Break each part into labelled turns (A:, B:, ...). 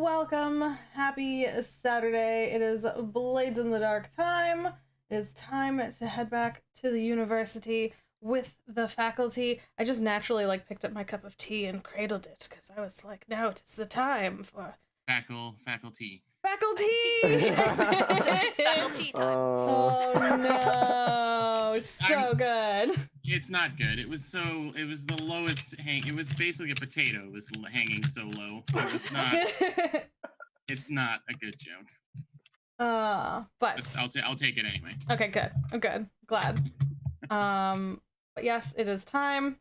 A: welcome. Happy Saturday. It is Blades in the Dark time. It is time to head back to the university with the faculty. I just naturally picked up my cup of tea and cradled it because I was like, now it is the time for
B: faculty.
C: It's faculty time.
A: Oh no, good.
B: It's not good. It was the lowest it was basically a potato. It was hanging so low. It was not. It's not a good joke.
A: But
B: I'll take it anyway.
A: Okay, good. I'm good. Glad. But yes, it is time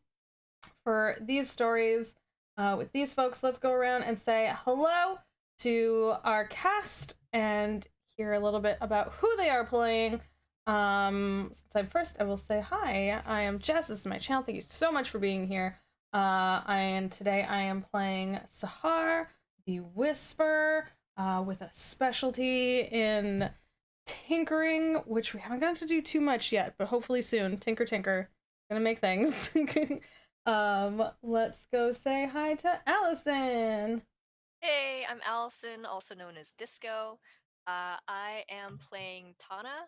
A: for these stories with these folks. Let's go around and say hello to our cast and hear a little bit about who they are playing. Since I'm first, I will say hi. I am Jess. This is my channel. Thank you so much for being here. And today I am playing Sahar, the Whisper, with a specialty in tinkering, which we haven't gotten to do too much yet, but hopefully soon. Tinker. Gonna make things. Let's go say hi to Allison.
C: Hey, I'm Allison, also known as Disco. I am playing Tana,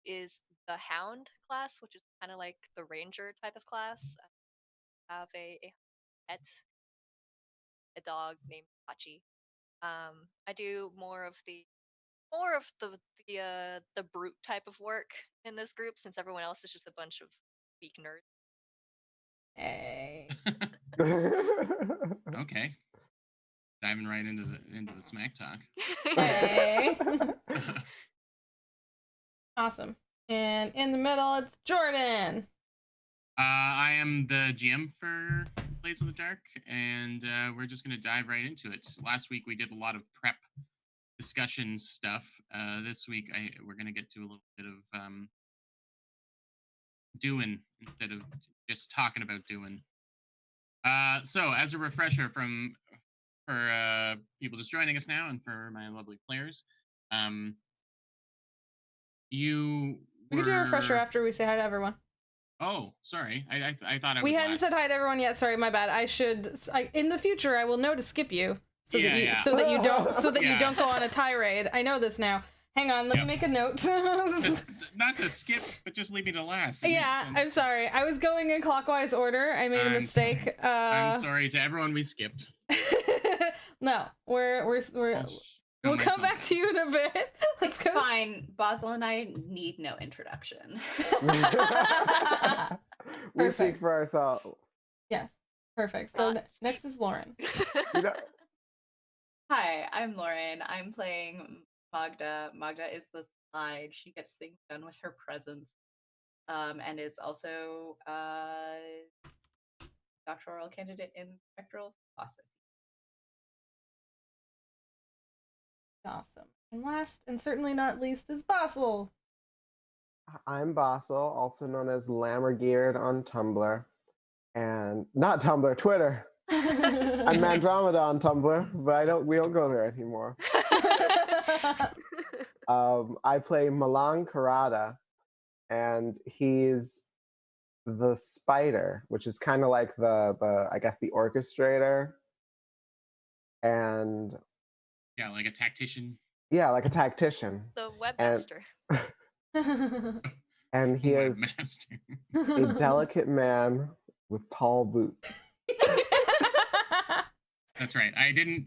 C: is the Hound class, which is kind of like the Ranger type of class. I have a pet, a dog named Hachi. I do more of the brute type of work in this group, since everyone else is just a bunch of weak nerds.
A: Hey.
B: Okay. Diving right into the smack talk.
A: Hey. Awesome. And in the middle, it's Jordan.
B: I am the GM for Blades of the Dark, and we're just going to dive right into it. Last week we did a lot of prep discussion stuff. This week we're going to get to a little bit of doing instead of just talking about doing. So as a refresher for people just joining us now and for my lovely players,
A: We can do a refresher after we say hi to everyone.
B: Oh, sorry. I thought
A: we hadn't said hi to everyone yet. Sorry, my bad. In the future I will know to skip you so that you don't go on a tirade. I know this now. Hang on, let me make a note.
B: Not to skip, but just leave me to last.
A: I'm sorry. I was going in clockwise order. I made a mistake.
B: I'm sorry to everyone we skipped.
A: No, we'll come back to you in a bit.
D: It's fine. Basil and I need no introduction.
E: We speak for ourselves.
A: Yes, perfect. So next is Lauren.
D: Hi, I'm Lauren. I'm playing Magda. Magda is the slide. She gets things done with her presence, and is also doctoral candidate in spectral philosophy.
A: Awesome. And last, and certainly not least, is Basil.
E: I'm Basil, also known as Lammergeared on Tumblr. And not Tumblr, Twitter. I'm Mandromeda on Tumblr, but we don't go there anymore. I play Malang Karada, and he's the spider, which is kind of like the I guess the orchestrator. And
B: yeah, like a tactician.
E: Yeah, like a tactician.
C: The webmaster.
E: And he is a delicate man with tall boots.
B: That's right.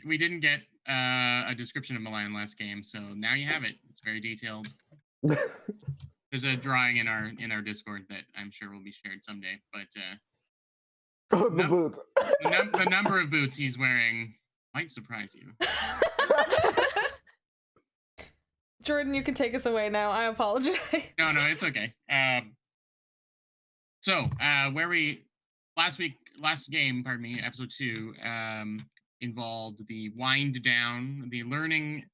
B: We didn't get a description of Milan last game, so now you have it. It's very detailed. There's a drawing in our Discord that I'm sure will be shared someday. But
E: the boots.
B: The number of boots he's wearing might surprise you.
A: Jordan, you can take us away now. I apologize.
B: No, it's okay. So last game, episode 2, involved the wind down, the learning,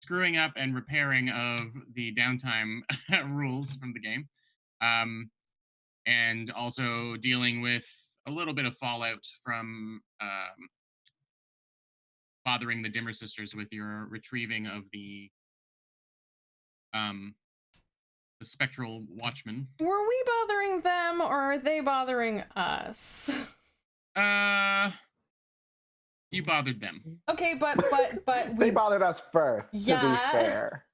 B: screwing up, and repairing of the downtime rules from the game, and also dealing with a little bit of fallout from bothering the Dimmer sisters with your retrieving of the spectral watchman.
A: Were we bothering them, or are they bothering us?
B: You bothered them.
A: Okay, but
E: They
A: we
E: bothered us first, to be
A: Yeah.
E: fair.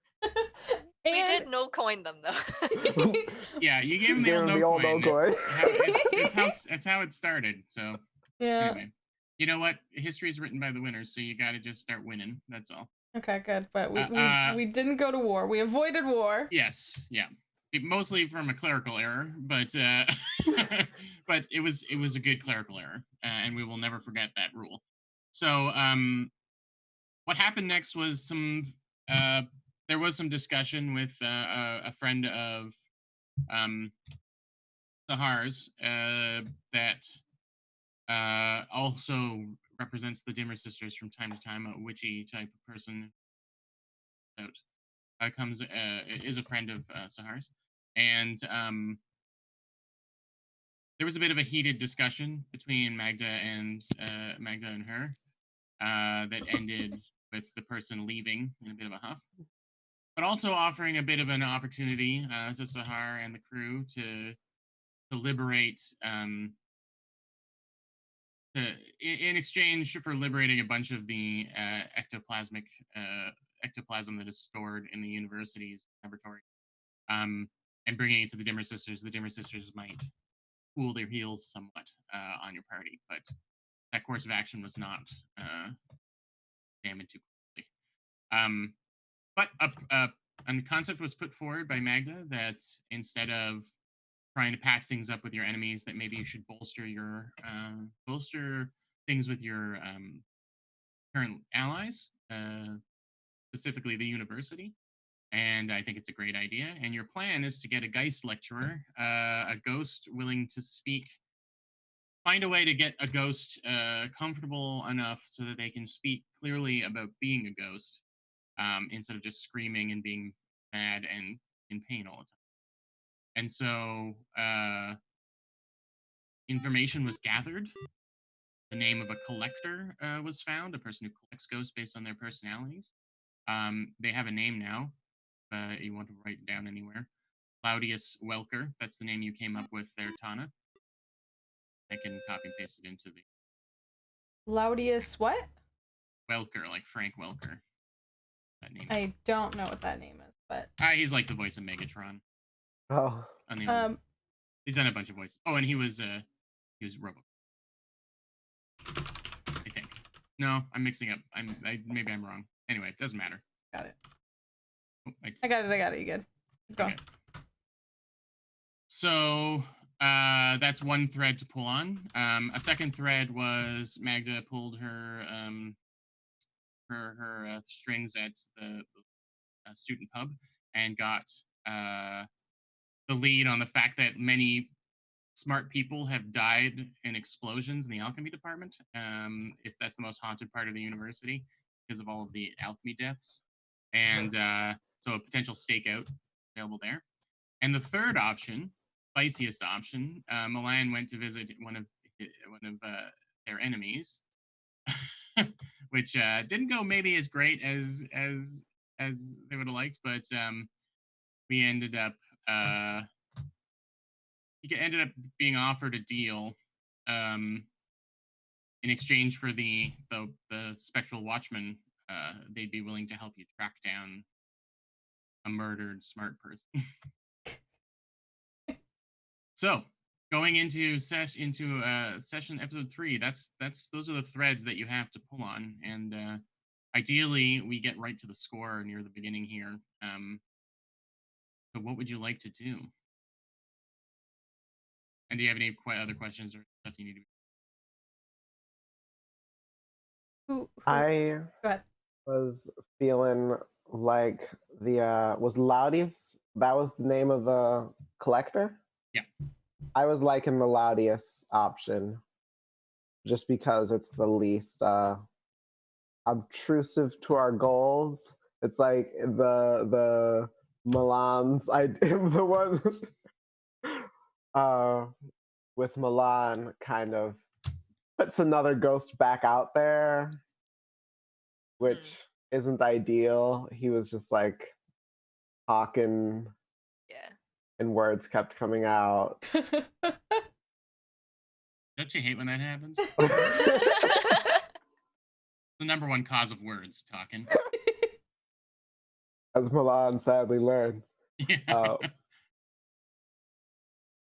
C: We did
A: and
C: no coin them though.
B: Yeah, you gave him the
E: Gave
B: old
E: him the
B: no
E: old no
B: coin.
E: coin.
B: It's how it started. So
A: yeah.
B: anyway, you know what? History is written by the winners, so you got to just start winning. That's all.
A: Okay, good. But we,
B: Uh,
A: we didn't go to war. We avoided war.
B: Yes, yeah. Mostly from a clerical error, but but it was a good clerical error, and we will never forget that rule. So what happened next was there was some discussion with a friend of um, Sahar's that also represents the Dimmer sisters from time to time, a witchy type of person. Out comes is a friend of Sahar's, and there was a bit of a heated discussion between Magda and her that ended with the person leaving in a bit of a huff, but also offering a bit of an opportunity to Sahar and the crew to liberate in exchange for liberating a bunch of the ectoplasm that is stored in the university's laboratory, and bringing it to the Dimmer sisters. The Dimmer sisters might cool their heels somewhat on your party, but that course of action was not examined too closely. But a concept was put forward by Magda that instead of trying to patch things up with your enemies, that maybe you should bolster things with your current allies, specifically the university. And I think it's a great idea. And your plan is to get a Geist lecturer, a ghost willing to speak. Find a way to get a ghost comfortable enough so that they can speak clearly about being a ghost, instead of just screaming and being mad and in pain all the time. And so information was gathered. The name of a collector was found, a person who collects ghosts based on their personalities. They have a name now. You want to write it down anywhere. Claudius Welker. That's the name you came up with there, Tana. I can copy and paste it into the
A: Laudius what?
B: Welker, like Frank Welker. That name.
A: I don't know what that name is, but
B: He's like the voice of Megatron.
E: Oh.
B: On the old, he's done a bunch of voices. Oh, and he was Robo. I think. No, I'm mixing up. Maybe I'm wrong. Anyway, it doesn't matter.
A: got it.
B: Oh,
A: I got it. You good? Go.
B: Okay. So that's one thread to pull on. A second thread was Magda pulled her strings at the student pub and got the lead on the fact that many smart people have died in explosions in the alchemy department. If that's the most haunted part of the university because of all of the alchemy deaths, and so a potential stakeout available there. And the third option, spiciest option, Milan went to visit one of their enemies, which didn't go maybe as great as they would have liked, but we ended up he ended up being offered a deal in exchange for the spectral watchman. They'd be willing to help you track down a murdered smart person. So going into session episode 3, those are the threads that you have to pull on, and ideally we get right to the score near the beginning here. So what would you like to do? And do you have any other questions or stuff you need to?
A: Who
E: I
A: Go ahead.
E: was feeling like was Laudius, that was the name of the collector?
B: Yeah.
E: I was liking the Laudius option just because it's the least obtrusive to our goals. It's like the Milan's the one with Milan kind of puts another ghost back out there, which isn't ideal. He was just like talking,
C: Yeah.
E: and words kept coming out.
B: Don't you hate when that happens? The number one cause of words talking.
E: As Milan sadly learned.
B: Yeah.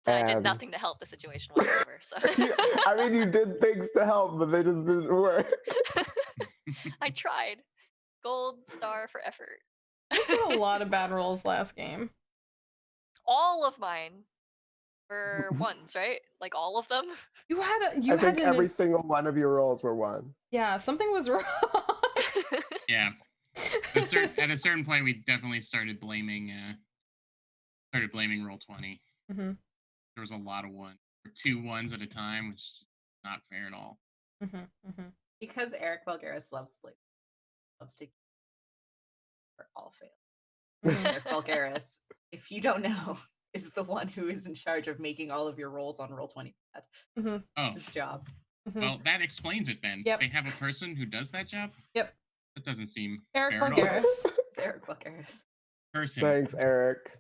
C: So I did
E: And-
C: nothing to help the situation whatsoever. So
E: I mean, you did things to help, but they just didn't work.
C: I tried. Gold star for effort.
A: You had a lot of bad rolls last game.
C: All of mine were ones, right? Like all of them.
A: You had a.
E: I think every single one of your rolls were one.
A: Yeah, something was wrong.
B: Yeah. At a certain point, we definitely started blaming roll 20.
A: Mm-hmm.
B: There was a lot of ones, or 2 ones at a time, which is not fair at all.
A: Mm-hmm. Mm-hmm.
D: Because Eric Vulgaris loves to for all fail.
A: Mm-hmm.
D: Eric Vulgaris, if you don't know, is the one who is in charge of making all of your rolls on Roll20 pad.
A: Mm-hmm.
B: Oh,
D: It's his job.
A: Mm-hmm.
B: well, that explains it then.
A: Yep.
B: They have a person who does that job?
A: Yep.
B: That doesn't seem
A: Eric
B: fair at all.
A: Vulgaris.
D: It's Eric Vulgaris.
B: Person.
E: Thanks, Eric.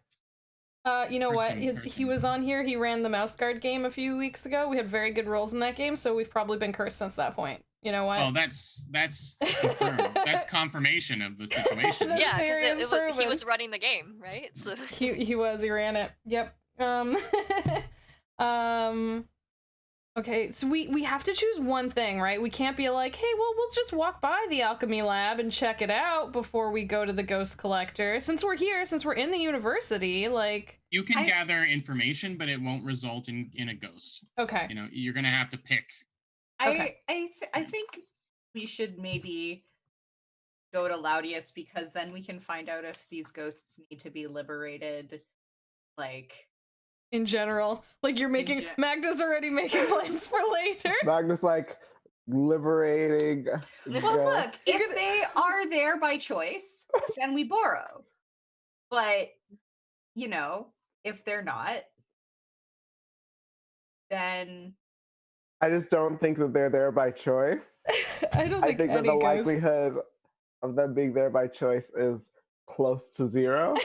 A: You know what? He
B: Person.
A: was on here. He ran the mouse guard game a few weeks ago. We had very good rolls in that game, so we've probably been cursed since that point. You know what?
B: Well, that's confirmed. That's confirmation of the situation.
A: That's
C: Yeah,
A: theory is
C: because he
A: proven.
C: was running the game, right? So
A: He ran it. Yep. Okay, so we have to choose one thing, right? We can't be like, hey, well, we'll just walk by the alchemy lab and check it out before we go to the ghost collector. Since we're here, since we're in the university, like...
B: You can gather information, but it won't result in a ghost.
A: Okay.
B: You know, you're gonna have to pick.
A: Okay.
D: I think we should maybe go to Laudius, because then we can find out if these ghosts need to be liberated, like...
A: In general. Like, you're making... Magda's already making plans for later.
E: Magnus like liberating.
D: Well, look,
E: ghosts.
D: if they are there by choice, then we borrow. But, you know, if they're not, then...
E: I just don't think that they're there by choice.
A: I don't
E: I
A: think
E: think that
A: any
E: the
A: ghost...
E: likelihood of them being there by choice is close to 0.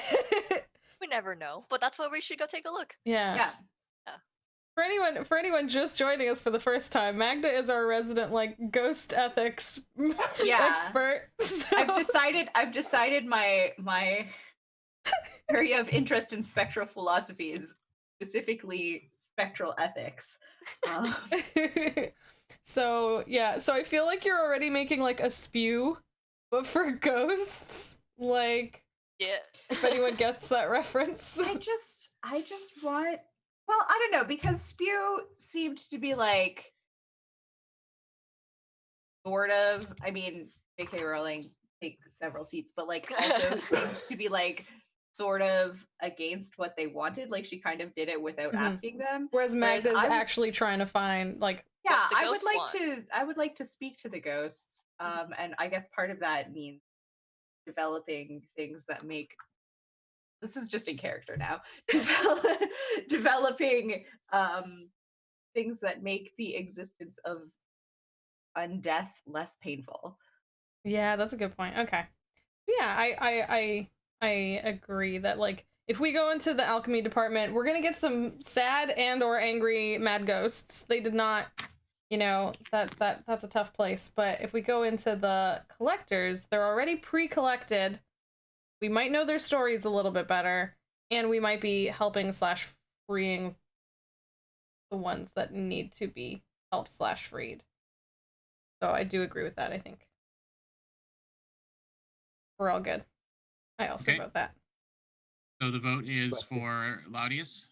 C: we never know. But that's why we should go take a look.
A: Yeah. For anyone just joining us for the first time, Magda is our resident like ghost ethics expert. So...
D: I've decided my area of interest in spectral philosophy is specifically spectral ethics.
A: So I feel like you're already making like a spew, but for ghosts. Like,
C: yeah.
A: If anyone gets that reference.
D: I just want. Well, I don't know, because spew seemed to be like sort of. I mean, J.K. Rowling take several seats, but like also seems to be like sort of against what they wanted. Like she kind of did it without asking them.
A: Whereas Magda's actually trying to find like.
D: Yeah,
C: the
D: I would
C: ghosts
D: like
C: want.
D: I would like to speak to the ghosts. And I guess part of that means developing things that make. This is just in character now. Developing things that make the existence of undeath less painful.
A: Yeah, that's a good point. Okay. Yeah, I agree that like if we go into the alchemy department, we're gonna get some sad and or angry mad ghosts. They did not, you know, that's a tough place. But if we go into the collectors, they're already pre-collected. We might know their stories a little bit better, and we might be helping / freeing the ones that need to be helped / freed. So I do agree with that, I think. We're all good. I also vote that.
B: So the vote is for Laudius?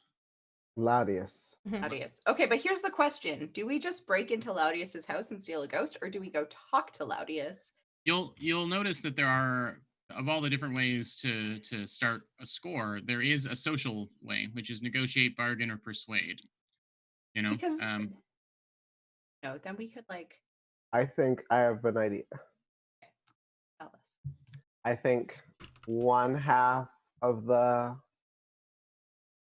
E: Laudius.
D: Laudius. Okay, but here's the question. Do we just break into Laudius's house and steal a ghost, or do we go talk to Laudius?
B: You'll notice that there are, of all the different ways to start a score, there is a social way, which is negotiate, bargain, or persuade. You know?
D: Because no, then we could like
E: I think I have an idea.
D: tell us.
E: I think one half of the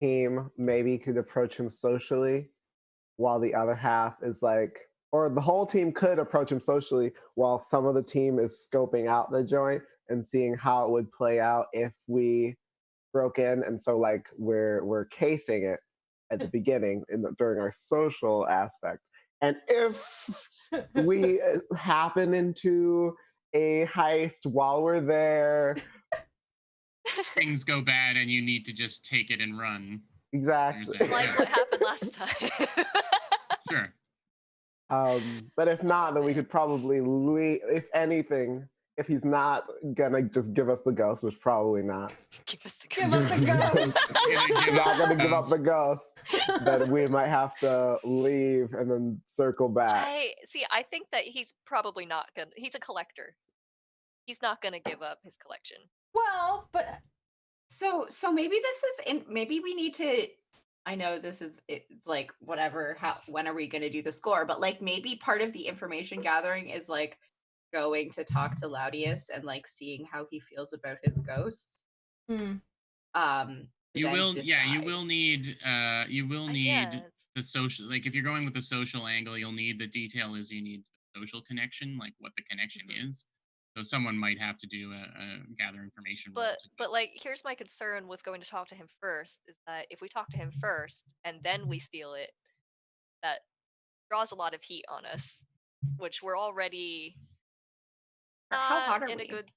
E: team maybe could approach him socially, while the other half is like, or the whole team could approach him socially while some of the team is scoping out the joint and seeing how it would play out if we broke in. And so like we're casing it at the beginning during our social aspect. And if we happen into a heist while we're there,
B: Things go bad and you need to just take it and run.
E: exactly.
B: There's
C: Like what happened last time.
B: Sure.
E: But if not, then we
C: man.
E: could probably leave, if anything, if he's not gonna just give us the ghost, which probably not.
C: Give us the
A: Give us the ghost.
B: Give
E: Not
B: up
E: gonna
B: the
E: give up
B: ghost.
E: the ghost, then we might have to leave and then circle back.
C: I think that he's probably not gonna. He's a collector. He's not gonna give up his collection.
A: Well, but
D: So maybe this is in. Maybe we need to. I know this is. It's like whatever. When are we going to do the score? But like maybe part of the information gathering is like going to talk to Laudius and like seeing how he feels about his ghosts.
A: hmm.
B: You
D: then
B: will, yeah, you
D: decide.
B: will need,
C: Yes.
B: the social, like if you're going with the social angle, you'll need the detail is you need the social connection, like what the connection is. So someone might have to do a gather information roll
C: But
B: to
C: but
B: just-
C: like here's my concern with going to talk to him first is that if we talk to him first and then we steal it, that draws a lot of heat on us, which we're already
D: How hot
C: not
D: are
C: in a
D: we?
C: good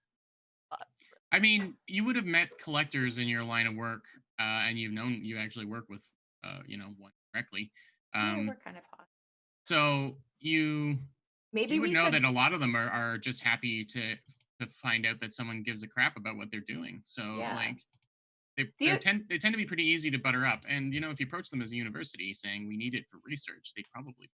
C: spot.
B: I mean, you would have met collectors in your line of work, and you actually work with, one directly.
D: Yeah, we're kind of hot.
B: So
D: Maybe
B: you would
D: we
B: know
D: could.
B: that a lot of them are just happy to find out that someone gives a crap about what they're doing. So
D: Yeah.
B: like
D: Do
B: they
D: you-
B: tend to be pretty easy to butter up. And if you approach them as a university saying we need it for research, they probably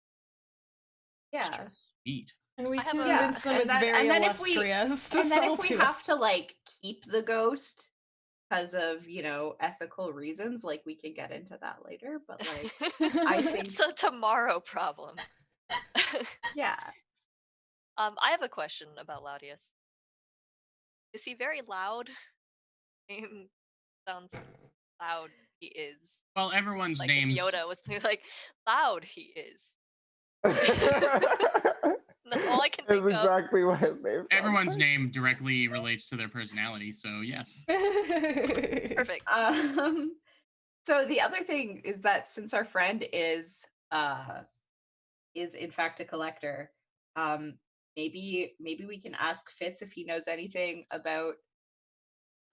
D: Yeah.
B: need.
A: And we
C: I have
A: can
C: a-
A: convince them
D: and
A: it's
D: then-
A: very
D: and then if we-
A: illustrious to
D: And then
A: sell
D: if we
A: to
D: have to like keep the ghost because of ethical reasons, like we can get into that later. But like I think
C: It's a tomorrow problem.
D: yeah.
C: I have a question about Laudius. Is he very loud? Sounds loud. He is.
B: Well, everyone's
C: Like
B: names.
C: if Yoda was like loud, he is. That's all I can
E: That's
C: think of.
E: exactly what his name sounds
B: Everyone's
E: like.
B: name directly relates to their personality. So yes.
C: Perfect.
D: So the other thing is that since our friend is in fact a collector, maybe we can ask Fitz if he knows anything about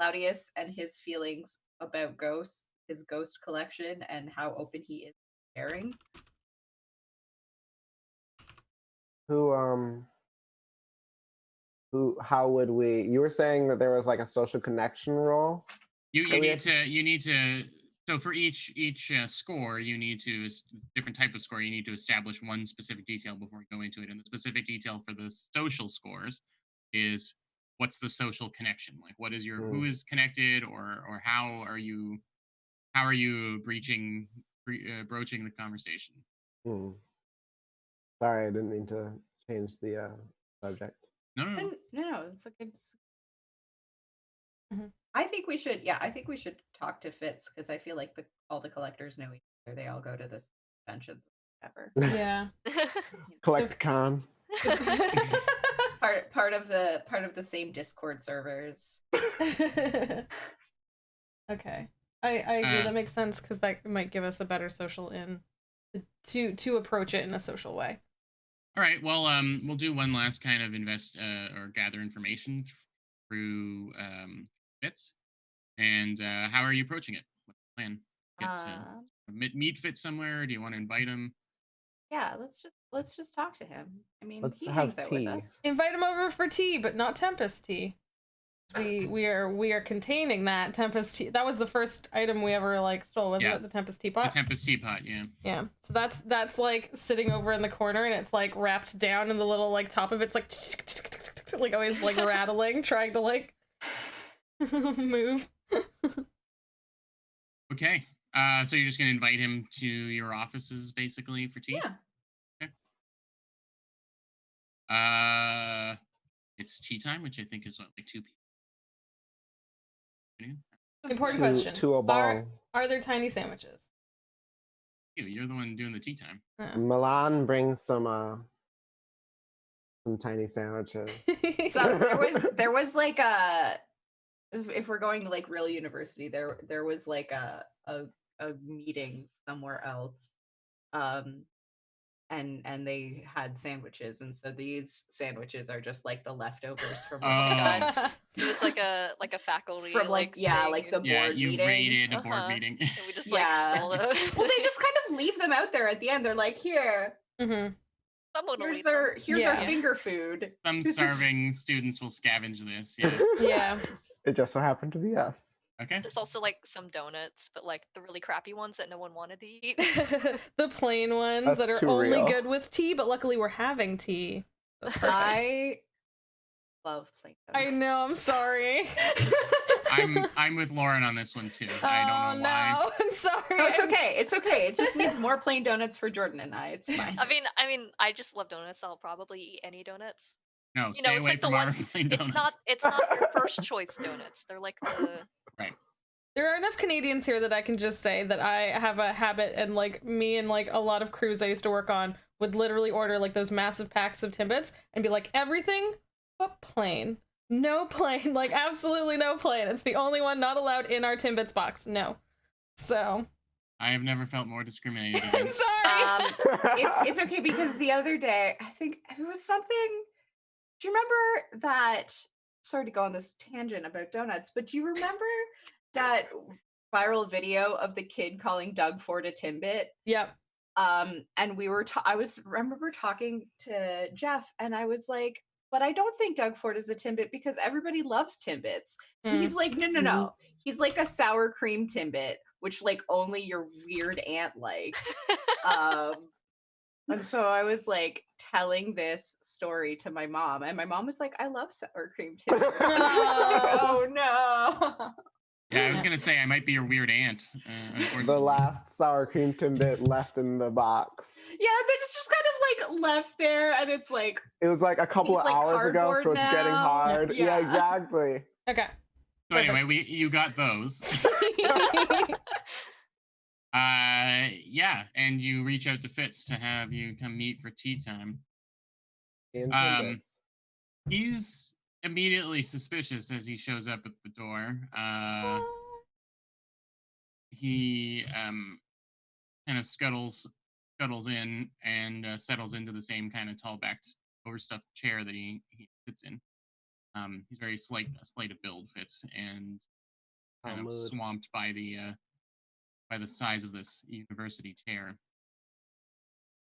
D: Laudius and his feelings about ghosts, his ghost collection, and how open he is to sharing.
E: How would we, you were saying that there was like a social connection role?
B: You
E: So we
B: need to so for each score different type of score, you need to establish one specific detail before you go into it, and the specific detail for the social scores is what's the social connection, like what is your who is connected, or how are you broaching the conversation.
E: Sorry, I didn't mean to change the subject.
B: No.
D: No, it's a good.
A: Mhm.
D: I think we should talk to Fitz because I feel like all the collectors know each other. They all go to this conventions, whatever.
A: Yeah.
E: Collect con.
D: part of the same Discord servers.
A: Okay. I agree. That makes sense because that might give us a better social in to approach it in a social way.
B: All right. Well, we'll do one last kind of or gather information through Fitz. And how are you approaching it? What's the plan? Meet Fitz somewhere? Do you want to invite him?
D: Yeah, let's just talk to him. I mean,
E: Let's
D: he
E: have
D: hangs out with
E: tea.
D: us.
A: Invite him over for tea, but not Tempest tea. We are containing that Tempest tea. That was the first item we ever stole, wasn't it? The Tempest teapot.
B: The Tempest teapot, yeah.
A: Yeah. So that's like sitting over in the corner, and it's like wrapped down, and the little top of it's like always rattling, trying to move.
B: Okay. So you're just gonna invite him to your offices basically for tea?
D: Yeah.
B: Okay. It's tea time, which I think is 2 p.m.
A: Important question.
E: To a ball.
A: Are there tiny sandwiches?
B: You're the one doing the tea time.
E: Milan brings some tiny sandwiches.
D: So there was like a, if we're going to real university, there was like a meeting somewhere else, and they had sandwiches, and so these sandwiches are just like the leftovers from
B: Oh
C: my
B: my
C: God. It was like a faculty
D: from like
C: thing
D: the
C: and-
B: Yeah,
D: board
B: you
D: meeting.
B: raided a board
C: Uh-huh.
B: meeting.
C: and we just like stole them.
D: Well, they just kind of leave them out there at the end. They're like, here,
A: Mhm.
C: Someone will
D: here's
C: eat them.
D: our
A: Yeah.
D: finger food.
B: Some
D: This is-
B: starving students will scavenge this. Yeah.
A: Yeah.
E: It just so happened to be us.
B: Okay.
C: There's also like some donuts, but like the really crappy ones that no one wanted to eat.
A: The plain ones that
E: That's
A: are
E: too
A: only
E: real.
A: good with tea, but luckily we're having tea. That's perfect.
D: I love plain donuts.
A: I know, I'm sorry.
B: I'm with Lauren on this one too.
A: Oh
B: I don't know why.
A: no, I'm sorry.
D: No, it's okay. It's okay. It just needs more plain donuts for Jordan and I. It's fine.
C: I mean, I just love donuts. I'll probably eat any donuts.
B: No,
C: You
B: stay
C: know, it's
B: away
C: like the
B: from our
C: ones.
B: plain donuts.
C: It's not your first choice donuts. They're like the.
A: There are enough Canadians here that I can just say that I have a habit, and like me and like a lot of crews I used to work on would literally order like those massive packs of Timbits and be like, everything but plain. No plain, like absolutely no plain. It's the only one not allowed in our Timbits box. No. So.
B: I have never felt more discriminated
A: I'm
B: against.
A: sorry.
D: It's okay because the other day, I think it was something. Do you remember that? Sorry to go on this tangent about donuts, but do you remember that viral video of the kid calling Doug Ford a Timbit?
A: Yep.
D: And we were remember talking to Jeff, and I was like, but I don't think Doug Ford is a Timbit because everybody loves Timbits. And he's like, no. He's like a sour cream Timbit, which like only your weird aunt likes. And so I was like telling this story to my mom, and my mom was like, I love sour cream Timbits. And I was like, oh no.
B: Yeah, I was gonna say I might be your weird aunt.
E: The
B: Unfortunately.
E: last sour cream Timbit left in the box.
D: Yeah, they're just kind of like left there, and it's like,
E: It was like a couple
D: It's
E: of
D: like
E: hours ago,
D: cardboard
E: so it's getting
D: now.
E: hard. Yeah,
D: Yeah.
E: exactly.
A: Okay.
B: So anyway, you got those. Yeah, and you reach out to Fitz to have you come meet for tea time.
E: In
B: Um,
E: Timbits.
B: He's immediately suspicious as he shows up at the door. He kind of scuttles in and settles into the same kind of tall-backed, overstuffed chair that he sits in. He's very slight of build, Fitz, and kind of
E: Talmud.
B: swamped by the size of this university chair.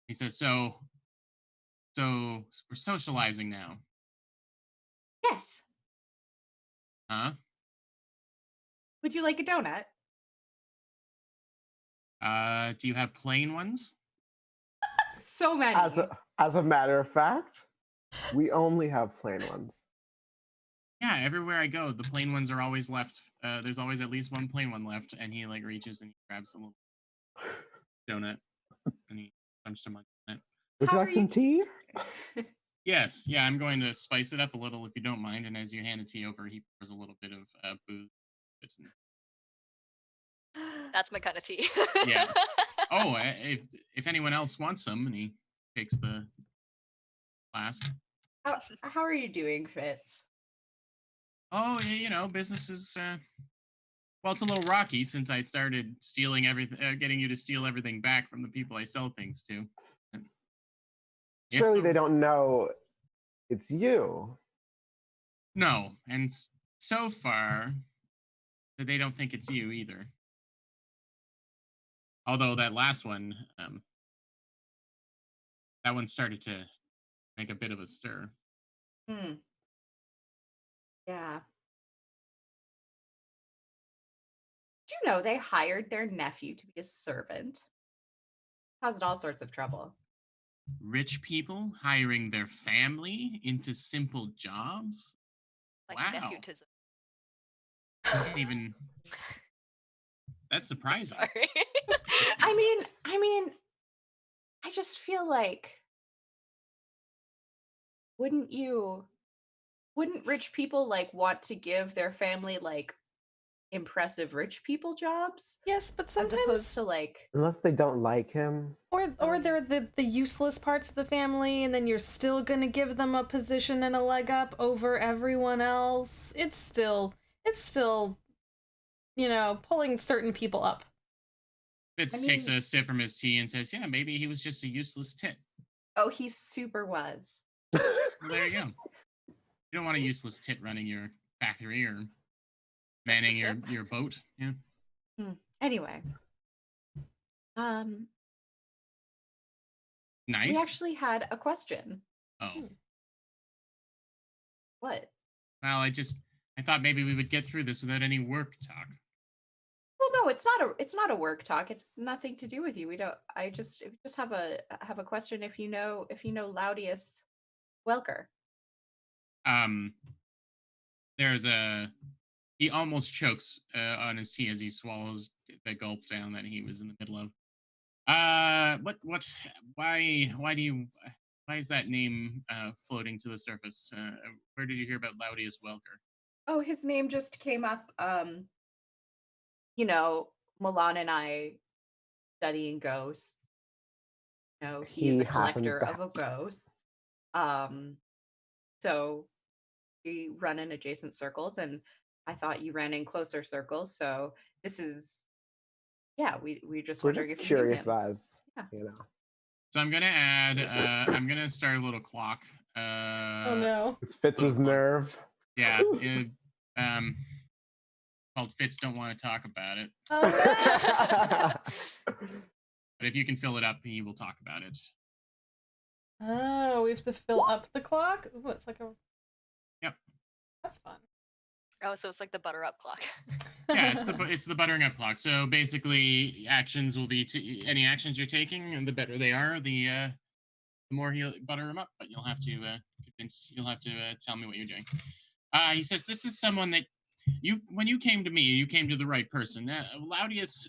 B: He says, "So we're socializing now,
D: yes.
B: huh?
D: Would you like a donut?
B: Do you have plain ones?"
D: So many.
E: As a matter of fact, we only have plain ones.
B: Yeah, everywhere I go, the plain ones are always left. There's always at least one plain one left, and he like reaches and he grabs a little donut and he punches some on it.
E: Would
D: How
E: you
D: are
E: like some
D: you-
E: tea?
B: Yes, yeah, I'm going to spice it up a little if you don't mind. And as you hand the tea over, he pours a little bit of booze.
C: That's my kind of tea.
B: Yeah. Oh, if anyone else wants some, and he takes the flask.
D: How are you doing, Fitz?
B: Oh, yeah, business is well, it's a little rocky since I started stealing everything, getting you to steal everything back from the people I sell things to. And it's
E: Surely
B: the-
E: they don't know it's you.
B: No, and so far, they don't think it's you either. Although that last one, that one started to make a bit of a stir.
D: Yeah. Do you know they hired their nephew to be a servant? Caused all sorts of trouble.
B: Rich people hiring their family into simple jobs?
C: like
B: Wow.
C: nephewtism.
B: I can't even. That's surprising.
C: Sorry.
D: I mean, I just feel like wouldn't rich people like want to give their family like impressive rich people jobs
A: Yes, but
D: as opposed
A: sometimes
D: to like
E: Unless they don't like him.
A: or they're the useless parts of the family, and then you're still gonna give them a position and a leg up over everyone else. It's still pulling certain people up.
B: Fitz takes a sip from his tea and says, "Yeah, maybe he was just a useless tit."
D: Oh, he super was.
B: Well, there you go. You don't want a useless tit running your factory or manning
C: tip.
B: your boat. Yeah.
D: Anyway, we
B: Nice.
D: actually had a question.
B: Oh.
D: What?
B: Well, I thought maybe we would get through this without any work talk.
D: Well, no, it's not a work talk. It's nothing to do with you. We don't. I just have a question. If you know Laudius Welker.
B: There's he almost chokes on his tea as he swallows the gulp down that he was in the middle of. Why is that name floating to the surface? Where did you hear about Laudius Welker?
D: Oh, his name just came up. Milan and I studying ghosts. He is a collector of a ghost. So we run in adjacent circles, and I thought you ran in closer circles. So this is, we just
E: We're
D: wondering
E: just
D: if you knew
E: curious
D: him.
E: guys.
D: Yeah.
B: So I'm gonna add. I'm gonna start a little clock.
A: Oh no.
E: It's Fitz's nerve.
B: Yeah. Called Fitz don't want to talk about it.
A: Oh no.
B: But if you can fill it up, he will talk about it.
A: Oh, we have to fill up the clock? Ooh, it's like a...
B: Yep.
A: That's fun.
C: Oh, so it's like the butter up clock.
B: Yeah, it's the buttering up clock. So basically, actions will be any actions you're taking, and the better they are, the more he'll butter them up. But you'll have to tell me what you're doing. He says this is someone that when you came to me, you came to the right person. Laudius,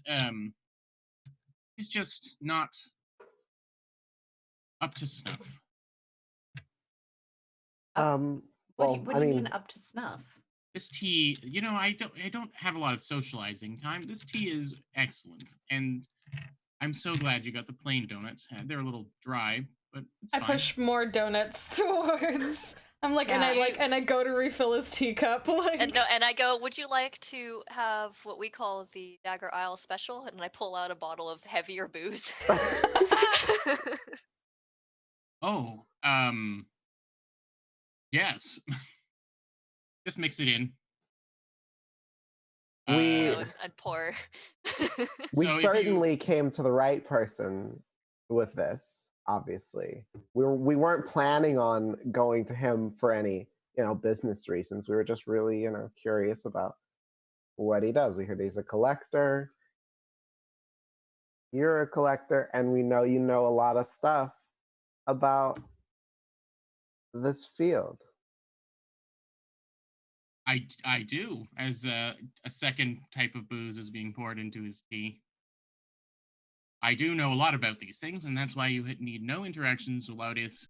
B: he's just not up to snuff.
D: What do you mean up to snuff?
B: This tea, I don't have a lot of socializing time. This tea is excellent, and I'm so glad you got the plain donuts. They're a little dry, but it's fine.
A: I push more donuts towards. I'm like,
D: Yeah.
A: and I go to refill his teacup. Like,
C: and I go, would you like to have what we call the Dagger Isle special? And I pull out a bottle of heavier booze.
B: Oh, yes. Just mix it in.
C: I'd pour.
E: We
B: So
E: certainly came to the right person with this. Obviously, we weren't planning on going to him for any business reasons. We were just really curious about what he does. We heard he's a collector. You're a collector, and we know you know a lot of stuff about this field.
B: I do, as a second type of booze is being poured into his tea. I do know a lot about these things, and that's why you need no interactions with Laudius